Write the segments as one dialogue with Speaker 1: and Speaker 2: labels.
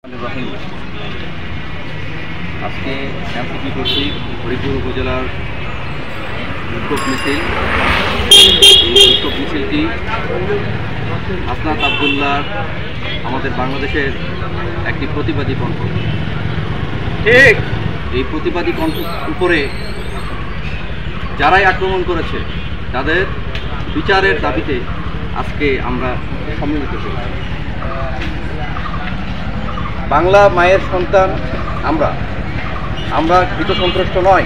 Speaker 1: রহিম আজকে এমসিপি কর্তৃক হরিপুর উপজেলার বিক্ষোভ মিছিল। এই বিক্ষোভ মিছিলটি হাসনাত আবদুল্লাহ আমাদের বাংলাদেশের একটি প্রতিবাদী কণ্ঠ। ঠিক এই প্রতিবাদী কণ্ঠ উপরে যারাই আক্রমণ করেছে তাদের বিচারের দাবিতে আজকে আমরা সম্মিলিত করেছি। বাংলা মায়ের সন্তান আমরা ভীত সন্ত্রস্ত নয়।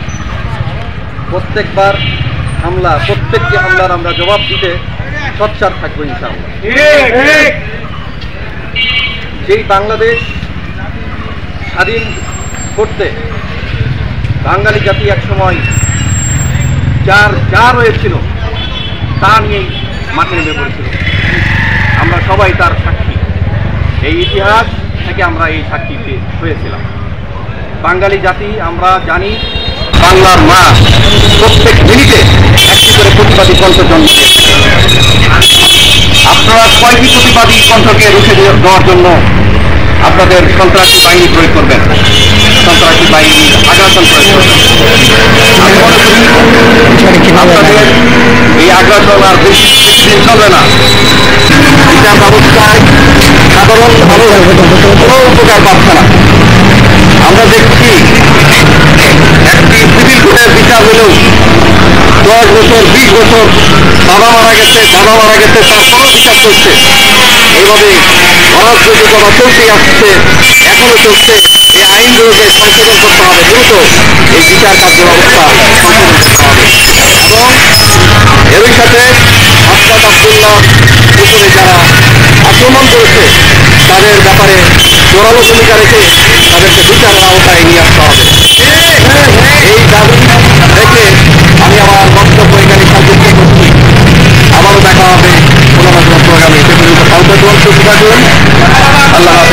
Speaker 1: প্রত্যেকবার প্রত্যেকটি হামলার আমরা জবাব দিতে সোচ্চার থাকবো ইনশাআল্লাহ। যেই বাংলাদেশ স্বাধীন করতে বাঙালি জাতি একসময় যা রয়েছিল তা নিয়েই মাঠে নেমে পড়েছিল। আমরা সবাই তার সাক্ষী। এই ইতিহাস থেকে আমরা এই সাক্ষী হয়েছিলাম। বাঙালি জাতি আমরা জানি বাংলার মা প্রত্যেক মিনিটে একটি করে প্রতিবাদী কণ্ঠ জন্ম দিয়েছে। আপনারা কয়টি প্রতিবাদী কণ্ঠকে রুখে দেওয়ার জন্য আপনাদের সন্ত্রাসী বাহিনী প্রয়োগ করবেন, সন্ত্রাসী বাহিনী আগ্রাসন প্রয়োগ করবেন? আমি মনে করি আপনাদের এই আগ্রাসন আর বেশি দিন চলবে না। বিচার ব্যবস্থায় সাধারণ কোনো উপকার পাচ্ছে না। আমরা দেখছি একটি সিভিল কোর্টের বিচার হলেও 10 বছর 20 বছর বাবা মারা গেছে তারপরও বিচার চলছে। এইভাবে অরাজনৈতিকতা চলতেই আসছে, এখনো চলছে। এই আইনগুলোকে সংশোধন করতে হবে, দ্রুত এই বিচার কার্য ব্যবস্থা সংশোধন করতে হবে। এবং এরই সাথে হাসনাত আবদুল্লাহ উপরে যারা আক্রমণ করেছে তাদের ব্যাপারে জোরালো ভূমিকা রেখে তাদেরকে বিচারের আওতায় নিয়ে আসতে হবে। এই দাবি রেখে আমি আমার বক্তব্য এখানে সংযুক্ত করছি। আবারও দেখা হবে কোনো প্রোগ্রামে। সে পর্যন্ত আল্লাহ হাফেজ।